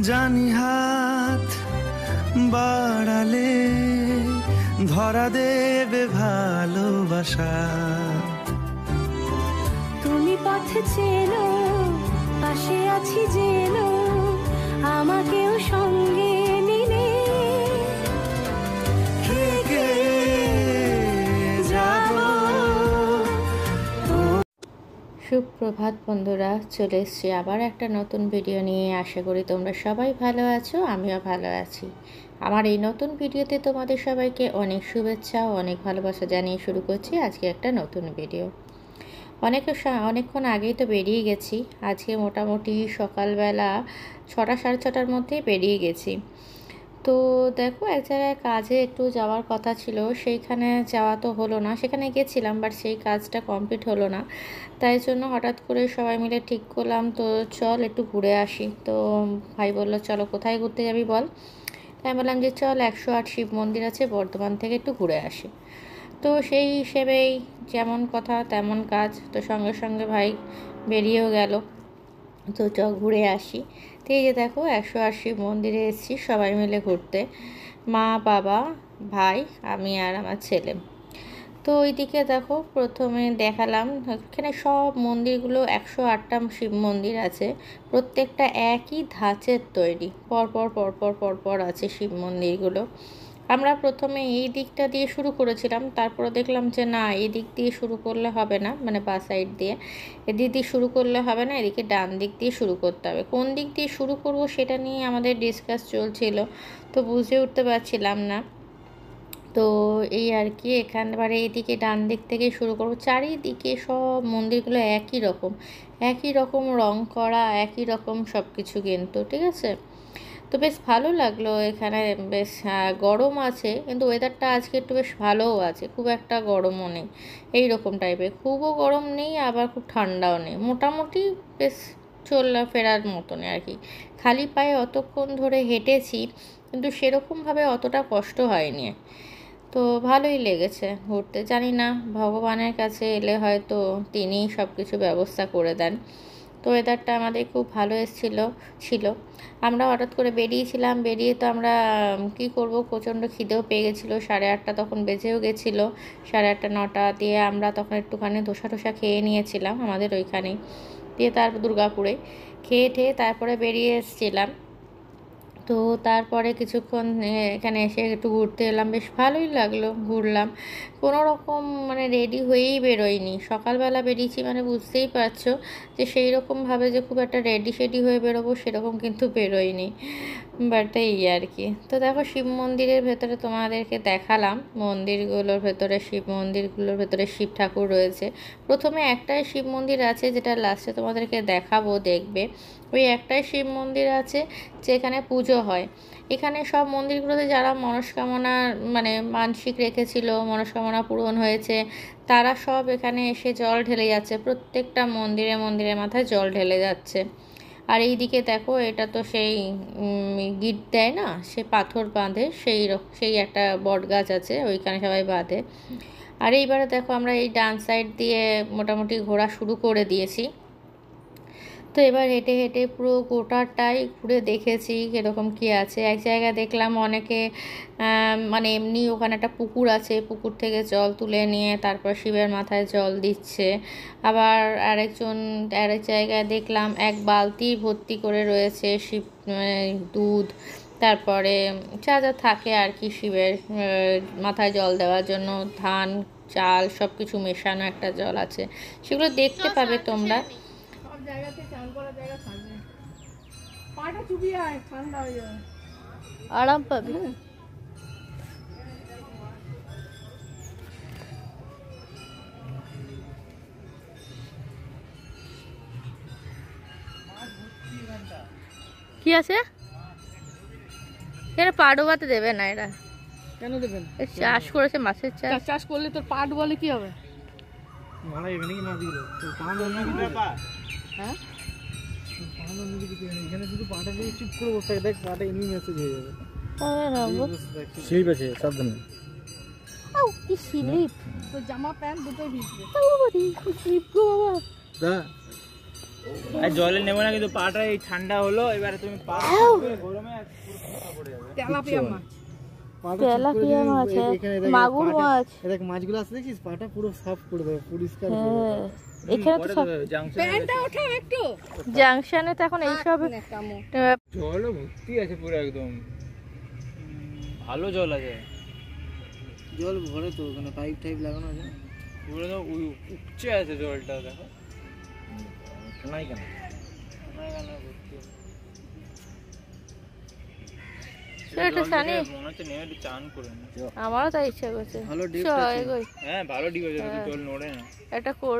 জানি হাত বাড়ালে ধরা দেবে ভালোবাসা। তুমি পথে চেনো, পাশে আছি জেনো, আমাকেও সঙ্গে নিলে থেকে যাব। সুপ্রভাত বন্ধুরা, চলে এসেছি আবার একটা নতুন ভিডিও নিয়ে। আশা করি তোমরা সবাই ভালো আছো, আমিও ভালো আছি। আমার এই নতুন ভিডিওতে তোমাদের সবাইকে অনেক শুভেচ্ছা ও অনেক ভালোবাসা জানিয়ে শুরু করছি আজকে একটা নতুন ভিডিও। অনেকক্ষণ আগেই তো বেরিয়ে গেছি। আজকে মোটামুটি সকালবেলা 6টা সাড়ে 6টার মধ্যেই বেরিয়ে গেছি। তো দেখো, এক জায়গায় কাজে একটু যাওয়ার কথা ছিল, সেইখানে যাওয়া তো হলো না। সেখানে গেছিলাম, বাট সেই কাজটা কমপ্লিট হলো না। তাই জন্য হঠাৎ করে সবাই মিলে ঠিক করলাম, তো চল একটু ঘুরে আসি। তো ভাই বললো চলো, কোথায় ঘুরতে যাবি বল। তাই বললাম যে চল, 108 শিব মন্দির আছে বর্ধমান থেকে, একটু ঘুরে আসি। তো সেই হিসেবেই যেমন কথা তেমন কাজ, তো সঙ্গে সঙ্গে ভাই বেরিয়েও গেল। তো চ ঘুরে আসি। তো এই যে দেখো, 108 শিব মন্দিরে এসেছি সবাই মিলে ঘুরতে, মা, বাবা, ভাই, আমি আর আমার ছেলে। তো ওইদিকে দেখো, প্রথমে দেখালাম এখানে সব মন্দিরগুলো 108টা শিব মন্দির আছে, প্রত্যেকটা একই ধাঁচের তৈরি, পরপর পরপর পরপর আছে শিব মন্দিরগুলো। আমরা প্রথমে এই দিকটা দিয়ে শুরু করেছিলাম, তারপরে দেখলাম যে না, এই দিক দিয়ে শুরু করলে হবে না, মানে বা সাইড দিয়ে এদিক দিয়ে শুরু করলে হবে না, এদিকে ডান দিক দিয়ে শুরু করতে হবে। কোন দিক দিয়ে শুরু করব সেটা নিয়ে আমাদের ডিসকাস চলছিল, তো বুঝে উঠতে পারছিলাম না। তো এই আর কি, এখানবারে এইদিকে ডান দিক থেকে শুরু করব। চারিদিকে সব মন্দিরগুলো একই রকম রং করা, একই রকম সব কিছু, কিন্তু ঠিক আছে। তো বেশ ভালো লাগলো এখানে। বেশ গরম আছে, কিন্তু ওয়েদারটা আজকে একটু বেশ ভালোও আছে, খুব একটা গরমও নেই, এই রকম টাইপের। খুবও গরম নেই, আবার খুব ঠান্ডাও নেই, মোটামুটি বেশ চলাফেরার মতনই আর কি। খালি পায়ে অতক্ষণ ধরে হেঁটেছি, কিন্তু সেরকমভাবে অতটা কষ্ট হয়নি। তো ভালোই লেগেছে ঘুরতে। জানি না, ভগবানের কাছে এলে হয়তো তিনিই সব কিছু ব্যবস্থা করে দেন। তো ওয়েদারটা আমাদের খুব ভালো ছিল। আমরা হঠাৎ করে বেরিয়েছিলাম, বেরিয়ে তো আমরা কি করব, প্রচণ্ড খিদেও পেয়ে গেছিলো। 8:30 তখন বেজেও গেছিলো, 8:30 9টা দিয়ে আমরা তখন একটুখানি ধোসা খেয়ে নিয়েছিলাম আমাদের ওইখানেই, দিয়ে তারপর দুর্গাপুরে খেয়ে ঠেয়ে তারপরে বেরিয়ে এসেছিলাম। তো তারপরে কিছুক্ষণ এখানে এসে একটু ঘুরতে এলাম, বেশ ভালোই লাগলো, ঘুরলাম। কোনো রকম মানে রেডি হয়েই বেরোয়নি, সকালবেলা বেরিয়েছি মানে বুঝতেই পারছো যে সেই রকমভাবে যে খুব একটা রেডি হয়ে বেরোবো সেরকম কিন্তু বেরোয়নি, বাট এই আর কি। তো দেখো, শিব মন্দিরের ভেতরে তোমাদেরকে দেখালাম, শিব মন্দিরগুলোর ভেতরে শিব ঠাকুর রয়েছে। প্রথমে একটাই শিব মন্দির আছে, যেটা লাস্টে তোমাদেরকে দেখাবো, দেখবে। ওই একটাই শিব মন্দির আছে যেখানে পুজো হয়। এখানে সব মন্দিরগুলোতে যারা মনস্কামনা মানে মানসিক রেখেছিল, মনস্কামনা পূরণ হয়েছে, তারা সব এখানে এসে জল ঢেলে যাচ্ছে, প্রত্যেকটা মন্দিরে মাথায় জল ঢেলে যাচ্ছে। আর এই দিকে দেখো, এটা তো সেই গিট দেয় না, সে পাথর বাঁধে, সেই একটা বট গাছ আছে, ওইখানে সবাই বাঁধে। আর এইবারে দেখো, আমরা এই ডান সাইড দিয়ে মোটামুটি ঘোরা শুরু করে দিয়েছি। তো এবার হেঁটে হেঁটে পুরো গোটাটাই ঘুরে দেখেছি কীরকম কী আছে। এক জায়গায় দেখলাম অনেকে মানে এমনি ওখানে একটা পুকুর আছে, পুকুর থেকে জল তুলে নিয়ে তারপর শিবের মাথায় জল দিচ্ছে। আবার আরেক জায়গায় দেখলাম এক বালতি ভর্তি করে রয়েছে শিব দুধ, তারপরে যা যা থাকে আর কি শিবের মাথায় জল দেওয়ার জন্য, ধান চাল সব কিছু মেশানো একটা জল আছে, সেগুলো দেখতে পাবে তোমরা। আরাম পাবে। কি আছে? এরা পা ডোবাতে দেবে না। এরা কেন দেবেন? চাষ করেছে, মাছের চাষ। চাষ করলে তোর পা ডোবালে কি হবে? হ্যাঁ, এখানে শুধু পাটা দিয়ে চিপ করে বসে দেখ, পাটা এমনি মেসেজ হয়ে যাবে। স্লিপ আছে, সাবধানে। আউ কি স্লিপ! তো জামা প্যান্ট দুটোই ভিজবে। আউ বাবা, কি স্লিপ গো বাবা। আর জলে নেবো না, কিন্তু পাটা এই ঠান্ডা হলো, এবারে তুমি পা গরমে পড়ে যাবে। তেলাপিয়া মাছ, তেলাপিয়া মাছ, মাগুর মাছ, দেখ মাছগুলো আছে দেখছিস, পাটা পুরো সাফ করে দেবে, পরিষ্কার করে দেবে। এখানে তো সব জাংশনে তো এখন এইসব জল ভর্তি আছে পুরো একদম, ভালো জল আছে, জল ভরে তো ওখানে পাইপ টাইপ লাগানো আছে, পুরো তো উপচে আছে জলটা, দেখো শোনাই কেন আমারও তাই ইচ্ছা করছে। হ্যাঁ ভালো ডিপ আছে, জল নড়ে না। এটা কর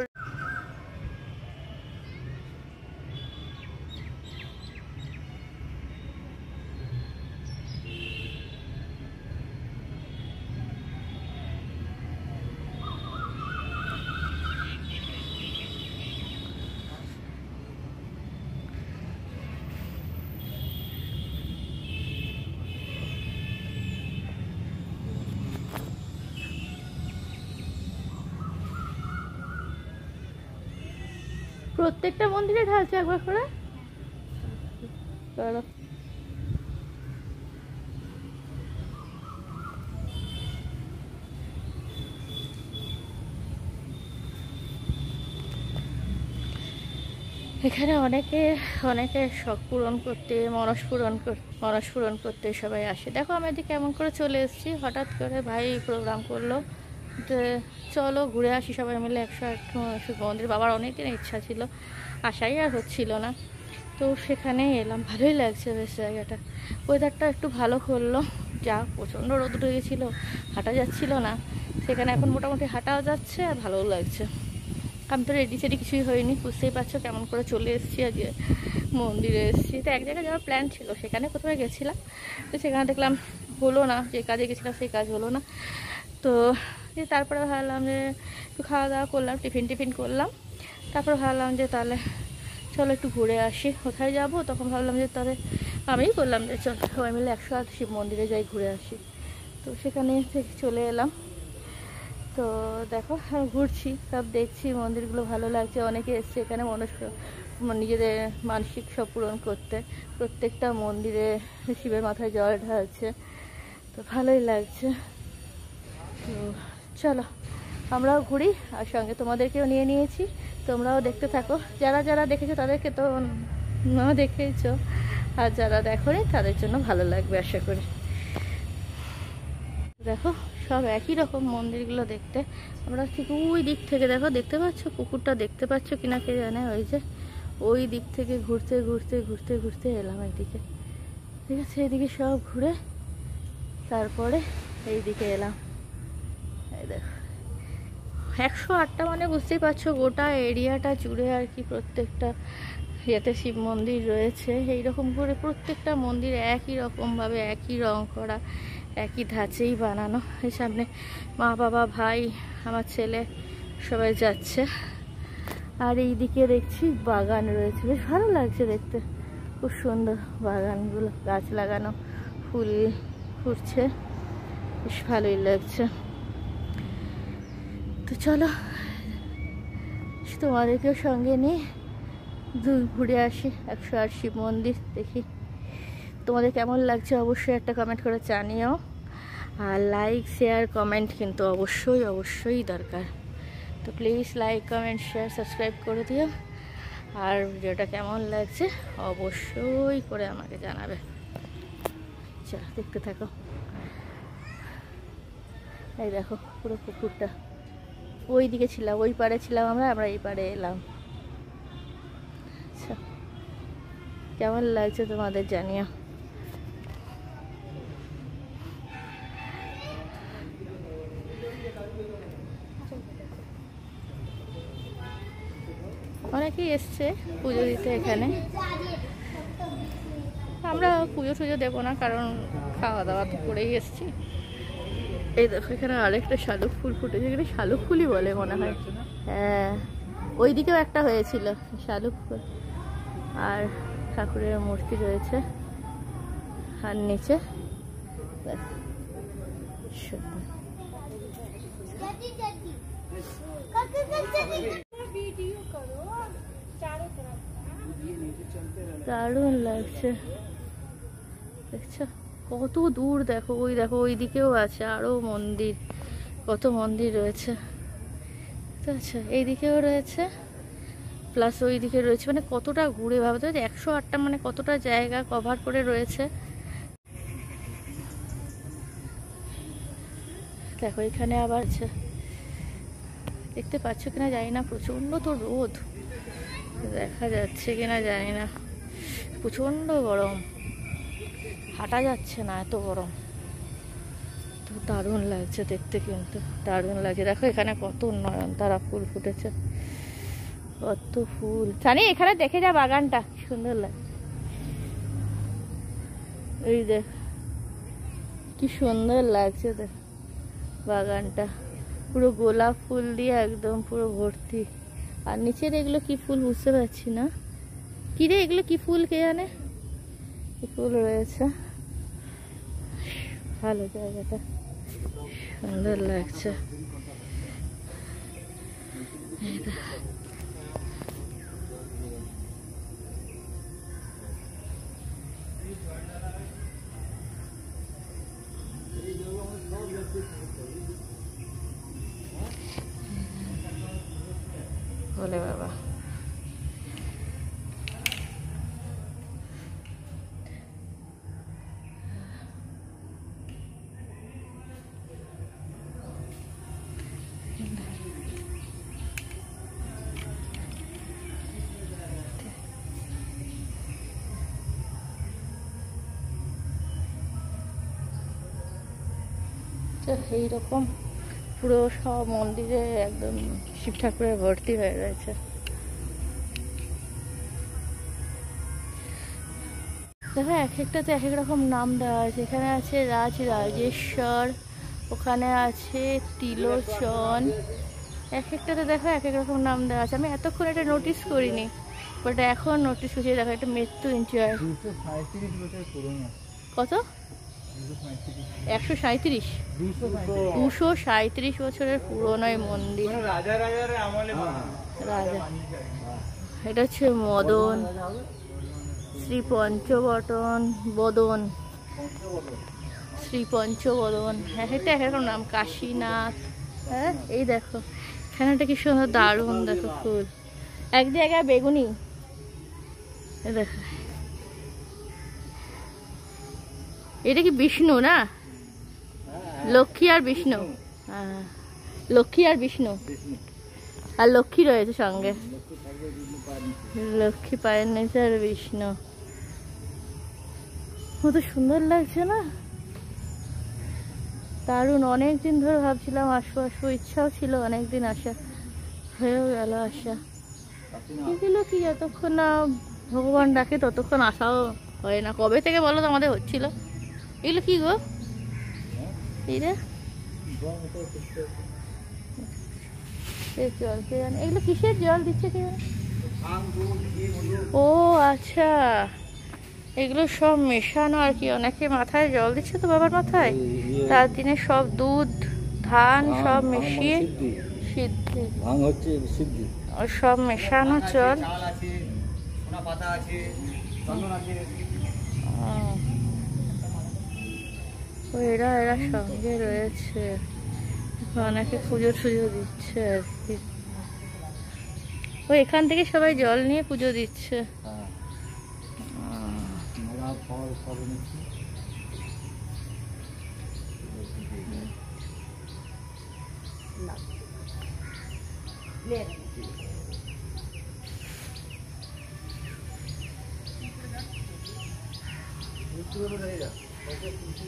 প্রত্যেকটা মন্দিরে ঢালছে একবার করে। চলো এখানে অনেকে শখ পূরণ করতে, মনস পূরণ করতে সবাই আসে। দেখো আমি এদিকে কেমন করে চলে এসেছি, হঠাৎ করে ভাই প্রোগ্রাম করলো যে চলো ঘুরে আসি সবাই মিলে 108 মন্দির। বাবার অনেকদিন ইচ্ছা ছিল, আশাই আর হচ্ছিল না, তো সেখানে এলাম। ভালোই লাগছে বেশ জায়গাটা, ওয়েদারটা একটু ভালো করলো। যা প্রচণ্ড রোদ উঠে গেছিলো, হাঁটা যাচ্ছিল না, সেখানে এখন মোটামুটি হাঁটাও যাচ্ছে আর ভালোও লাগছে। আমি তো রেডি সেডি কিছুই হয়নি, বুঝতেই পারছো কেমন করে চলে এসেছি। আজকে মন্দিরে এসেছি, তো এক জায়গায় যাওয়ার প্ল্যান ছিল, সেখানে কোথাও গেছিলাম, তো সেখানে দেখলাম হলো না, যে কাজে গেছিলাম সেই কাজ হলো না। তো তারপরে ভাবলাম যে একটু খাওয়া দাওয়া করলাম, টিফিন করলাম, তারপর ভাবলাম যে তাহলে চলো একটু ঘুরে আসি। কোথায় যাব তখন ভাবলাম যে তাহলে আমিই বললাম যে চল সবাই মিলে 108 শিব মন্দিরে যাই, ঘুরে আসি। তো সেখানে থেকে চলে এলাম। তো দেখো ঘুরছি, সব দেখছি, মন্দিরগুলো ভালো লাগছে। অনেকে এসছে এখানে নিজেদের মানসিক সব পূরণ করতে, প্রত্যেকটা মন্দিরে শিবের মাথায় জল ঢালছে, তো ভালোই লাগছে। তো চলো আমরাও ঘুরি, আর সঙ্গে তোমাদেরকেও নিয়ে নিয়েছি, তোমরাও দেখতে থাকো। যারা দেখেছো তাদেরকে তো দেখেছো, আর যারা দেখোনি তাদের জন্য ভালো লাগবে আশা করি। দেখো সব একই রকম মন্দিরগুলো দেখতে। আমরা ঠিক ওই দিক থেকে, দেখো দেখতে পাচ্ছ পুকুরটা, দেখতে পাচ্ছ কিনা কে জানে, ওই যে ওই দিক থেকে ঘুরতে এলাম এইদিকে, ঠিক আছে। এইদিকে সব ঘুরে তারপরে এইদিকে এলাম। এই দেখো 108টা মানে বুঝতেই পারছো গোটা এরিয়াটা জুড়ে আর কি, প্রত্যেকটা ইয়েতে শিব মন্দির রয়েছে। এইরকম করে প্রত্যেকটা মন্দির একই রকমভাবে, একই রং করা, একই ধাঁচেই বানানো। এই সামনে মা বাবা ভাই আমার ছেলে সবাই যাচ্ছে, আর এই দিকে দেখছি বাগান রয়েছে, বেশ ভালো লাগছে দেখতে, খুব সুন্দর বাগানগুলো, গাছ লাগানো, ফুল ফুটছে, বেশ ভালোই লাগছে। তো চলো তোমাদেরকেও সঙ্গে নিয়ে ঘুরে আসি 108 শিব মন্দির, দেখি তোমাদের কেমন লাগছে অবশ্যই একটা কমেন্ট করে জানিও। আর লাইক শেয়ার কমেন্ট কিন্তু অবশ্যই দরকার, তো please like comment share subscribe করে দিও। আর ভিডিওটা কেমন লাগছে অবশ্যই করে আমাকে জানাবে। চলো দেখতে থাকো। এই দেখো পুরো পুকুরটা, ওই দিকে ছিলাম, ওই পাড়ে ছিলাম আমরা এই পাড়ে এলাম। আচ্ছা কেমন লাগছে তোমাদের জানিও। অনেকেই এসছে পুজো দিতে এখানে, আমরা পুজো টুজো দেবো না, কারণ খাওয়া দাওয়া তো করেই এসছি। এই দেখো এখানে আরেকটা শালুক ফুল ফুটেছে, এখানে শালুক ফুলই বলে মনে হয়। হ্যাঁ ওই দিকেও একটা হয়েছিল শালুক ফুল। আর ঠাকুরের মূর্তি রয়েছে, আর নিচে ভিডিও করো চারো तरफ দারুণ লাগছে, দেখছো কত দূর, দেখো ওই দেখো ওই দিকেও আছে আরো মন্দির, কত মন্দির রয়েছে। আচ্ছা এইদিকেও রয়েছে, প্লাস ওই দিকে রয়েছে, মানে কতটা ঘুরে ভাবতে 108টা মানে কতটা জায়গা কভার করে রয়েছে। দেখো এখানে আবার আছে, দেখতে পাচ্ছ কিনা জানি না, প্রচন্ড তো রোদ, দেখা যাচ্ছে কিনা জানি না, প্রচন্ড গরম, হাঁটা যাচ্ছে না এত গরম। তো দারুণ লাগছে দেখতে, কিন্তু দারুণ লাগছে। দেখো এখানে কত নয়নতারা ফুল ফুটেছে, কত ফুল। জানি এখানে দেখে যা বাগানটা সুন্দর লাগে, এই দেখ কি সুন্দর লাগছে, দেখ বাগানটা পুরো গোলাপ ফুল দিয়ে একদম পুরো ভর্তি। আর নিচের এগুলো কি ফুল বুঝতে পারছি না, কি রে এগুলো কি ফুল কে জানে, কি ফুল রয়েছে। ভালো জায়গাটা, সুন্দর লাগছে। বলে বাবা এইরকম পুরো সব মন্দিরে একদম শিব ঠাকুরের ভর্তি হয়ে রয়েছে। দেখো এক একটাতে এক এক রকম নাম দেওয়া আছে। এখানে আছে রাজরাজেশ্বর, ওখানে আছে তিলোচন, এক একটাতে দেখো এক এক রকম নাম দেওয়া আছে। আমি এতক্ষণ এটা নোটিস করিনি, বাট এখন নোটিস করছি। দেখো এটা মৃত্যুঞ্জয়, কত 137 237 বছরের পুরনো মন্দির। রাজা এটা হচ্ছে মদন, শ্রী পঞ্চবটন বদন, শ্রী পঞ্চবদন, হ্যাঁ এটা একরকম নাম। কাশীনাথ, হ্যাঁ এই দেখো এখানেটা কি সুন্দর, দারুণ দেখো ফুল। এক জায়গায় বেগুনি, দেখো এটা কি বিষ্ণু না, লক্ষ্মী আর বিষ্ণু, হ্যাঁ লক্ষ্মী আর বিষ্ণু, আর লক্ষ্মী রয়েছে সঙ্গে, লক্ষ্মী পায়ের নিচে আর বিষ্ণু। কত সুন্দর লাগছে না, দারুণ। অনেকদিন ধরে ভাবছিলাম আসবো আসবো, ইচ্ছাও ছিল অনেকদিন আসা, হয়েও গেল আসা। এগুলো কি যতক্ষণ না ভগবান ডাকে ততক্ষণ আসাও হয় না। কবে থেকে বলো তো আমাদের হচ্ছিল। এগুলো কি গো, এই রে জল কে জানে, এগুলো কিসের জল দিচ্ছে কে জানে। ও আচ্ছা, এগুলো সব মেশানো আর কি, অনেকে মাথায় জল দিচ্ছে তো বাবার মাথায়, তার দিনে সব দুধ ধান সব মিশিয়ে সিদ্ধি, সব মেশানো জল। এরা এরা সঙ্গে রয়েছে, অনেকে পুজো টুজো দিচ্ছে আর কি। ও এখান থেকে সবাই জল নিয়ে পুজো দিচ্ছে।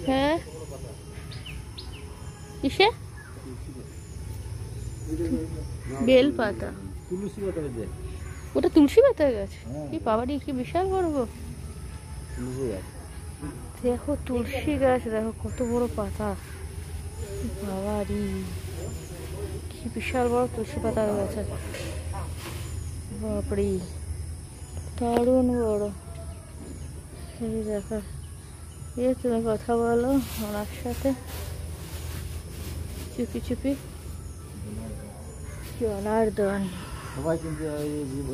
হ্যাঁ কিসে বেল পাতা, ওটা তুলসী পাতা গাছ, কি বাবারি কি বিশাল বড় গো। দেখো তুলসী গাছ, দেখো কত বড় পাতা, বাবারি কি বিশাল বড় তুলসী পাতা গাছ, বাপরি দারুণ বড়। এই দেখো তুমি কথা বলো ওনার সাথে চুপি চুপি। জনার্দন সবাই কিন্তু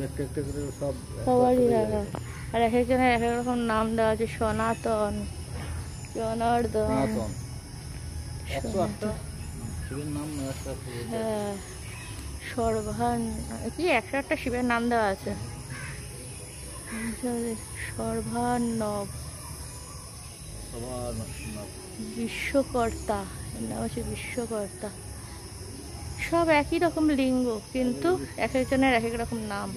একটা একটা করে সব সবারই রাখা, আর এক একজনের এক এক রকম নাম দেওয়া আছে। সনাতন, জনার্দন, সনাতন, 108টা শিবের নাম 108টা। হ্যাঁ, সর্বান, কি 108টা শিবের নাম দেওয়া আছে। সর্বানব, সবার বিশ্বকর্তা, এর নাম আছে বিশ্বকর্তা। সব একই রকম লিঙ্গ, কিন্তু এক একজনের এক এক রকম নাম।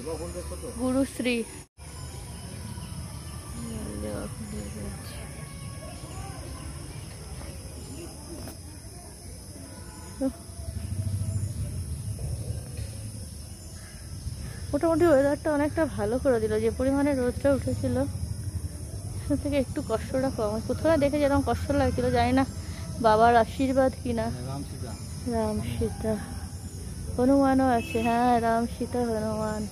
গুরুশ্রী, মোটামুটি ওয়েদারটা অনেকটা ভালো করে দিল। যে পরিমাণে রোদটা উঠেছিল সে থেকে একটু কষ্টটা কম। প্রথমে দেখে যেরকম কষ্ট লাগছিল, জানি না বাবার আশীর্বাদ কিনা। রাম সীতা, হনুমানও আছে। হ্যাঁ, রাম সীতা হনুমান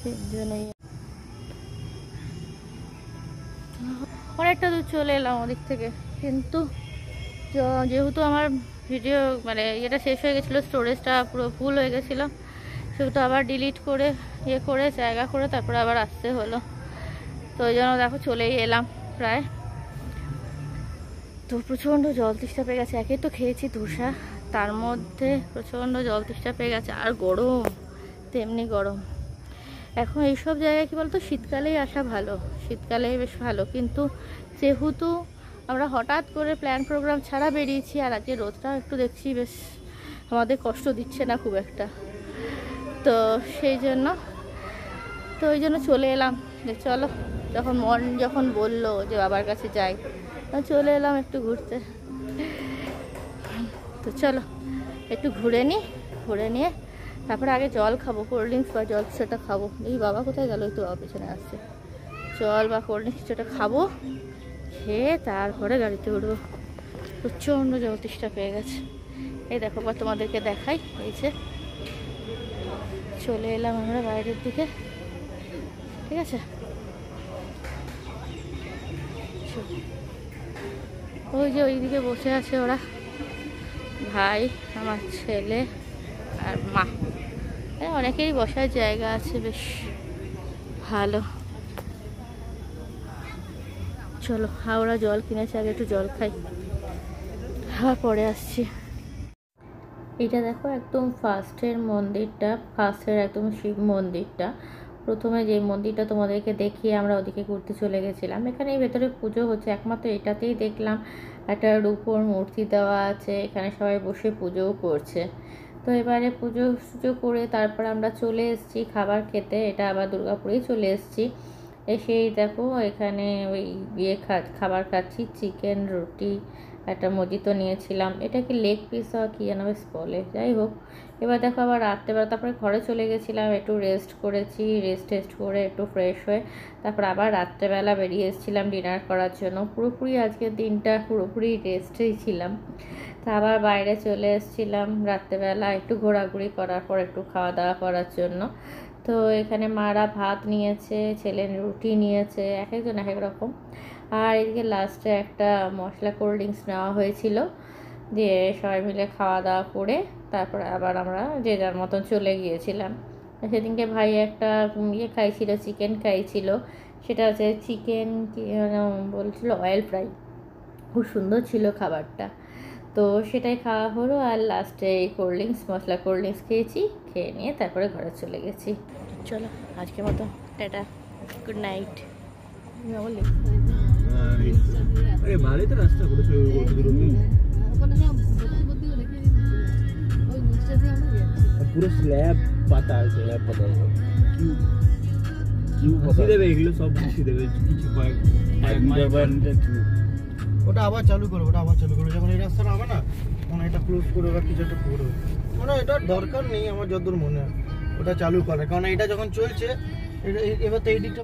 তিনজনেই। অনেকটা দূর চলে এলাম ওদিক থেকে, কিন্তু যেহেতু আমার ভিডিও মানে ইয়েটা শেষ হয়ে গেছিলো, স্টোরেজটা পুরো ফুল হয়ে গেছিলো, সেহেতু আবার ডিলিট করে ইয়ে করে জায়গা করে তারপরে আবার আসতে হলো। তো ওই জন্য দেখো চলেই এলাম প্রায়। তো প্রচণ্ড জল তৃষ্ণা পেয়ে গেছে। একে তো খেয়েছি ধোসা, তার মধ্যে প্রচণ্ড জল তৃষ্ণা পেয়ে গেছে, আর গরম, তেমনি গরম। এখন এইসব জায়গায় কী বলতো, শীতকালেই আসা ভালো, শীতকালেই বেশ ভালো। কিন্তু যেহেতু আমরা হঠাৎ করে প্ল্যান প্রোগ্রাম ছাড়া বেরিয়েছি, আর আজকে রোদটা একটু দেখছি বেশ আমাদের কষ্ট দিচ্ছে না খুব একটা, তো সেই জন্য ওই জন্য চলে এলাম যে চলো, যখন মন যখন বললো যে বাবার কাছে যাই, চলে এলাম একটু ঘুরতে। তো চলো একটু ঘুরে নিয়ে তারপরে আগে জল খাবো, কোল্ড ড্রিঙ্কস বা জল সেটা খাবো। এই বাবা কোথায় গেল, একটু বাবা পেছনে আসছে। জল বা কোল্ড ড্রিঙ্কস সেটা খাবো, খেয়ে তারপরে গাড়িতে উঠবো। প্রচণ্ড জল তৃষ্ণা পেয়ে গেছে। এই দেখো বা তোমাদেরকে দেখাই, এই যে চলে এলাম আমরা বাইরের দিকে, ঠিক আছে। ওই যে ওইদিকে বসে আছে ওরা, ভাই, আমার ছেলে আর মা। অনেকেই বসার জায়গা আছে, বেশ ভালো। চলো, ওরা জল কিনেছে, আগে একটু জল খাই, আর পরে আসছি। এটা দেখো একদম ফার্স্টের মন্দিরটা, ফার্স্টের একদম শিব মন্দিরটা। প্রথমে যে মন্দিরটা তোমাদেরকে দেখিয়ে আমরা ওদিকে ঘুরতে চলে গেছিলাম, এখানে ভেতরে পুজো হচ্ছে। একমাত্র এটাতেই দেখলাম একটা রূপোর মূর্তি দেওয়া আছে, এখানে সবাই বসে পুজোও করছে। তো এবারে পুজো করে তারপর আমরা চলে এসেছি খাবার খেতে। এটা আবার দুর্গাপুরেই চলে এসেছি। এসেই দেখো এখানে ওই খাবার খাচ্ছি, চিকেন রুটি, একটা মজিতো নিয়েছিলাম। এটা কি লেগ পিস কি যেন বেশ বলে, যাই হোক। এবার দেখো আবার রাত্রেবেলা তারপরে ঘরে চলে গেছিলাম, একটু রেস্ট করেছি, রেস্ট করে একটু ফ্রেশ হয়ে তারপর আবার রাত্রেবেলা বেরিয়ে এসেছিলাম ডিনার করার জন্য। পুরোপুরি আজকের দিনটা পুরোপুরি রেস্টেই ছিলাম। তা আবার বাইরে চলে এসেছিলাম রাত্রেবেলা একটু ঘোরাঘুরি করার পর একটু খাওয়া দাওয়া করার জন্য। তো এখানে মারা ভাত নিয়েছে, ছেলে রুটি নিয়েছে, এক একজন এক এক রকম। আর এদিকে লাস্টে একটা মশলা কোল্ড ড্রিঙ্কস নেওয়া হয়েছিল, দিয়ে সবাই মিলে খাওয়া দাওয়া করে তারপর আবার আমরা যে যার মতন চলে গিয়েছিলাম। সেদিনকে ভাই একটা খাইছিল, চিকেন খাইছিল, সেটা হচ্ছে চিকেন বলছিল অয়েল ফ্রাই, খুব সুন্দর ছিল খাবারটা। তো সেটাই খাওয়া হলো, আর লাস্টে এই কোল্ড ড্রিঙ্কস, মশলা কোল্ড ড্রিঙ্কস খেয়েছি, খেয়ে নিয়ে তারপরে ঘরে চলে গেছি। চলো আজকের মতো টাটা, গুড নাইট। পুরো স্ল্যাব পাতা আছে, দেবে এগুলো সব কিছু দেবে, কিছু ওটা আবার চালু করবো, যখন এই রাস্তাটা হবে না, তখন এটা ক্লোজ করে বা কিছু একটা করবে। মানে এটা দরকার নেই আমার যতদূর মনে হয় ওটা চালু করার, কারণ এটা যখন চলছে, এবার তো এই দিকটা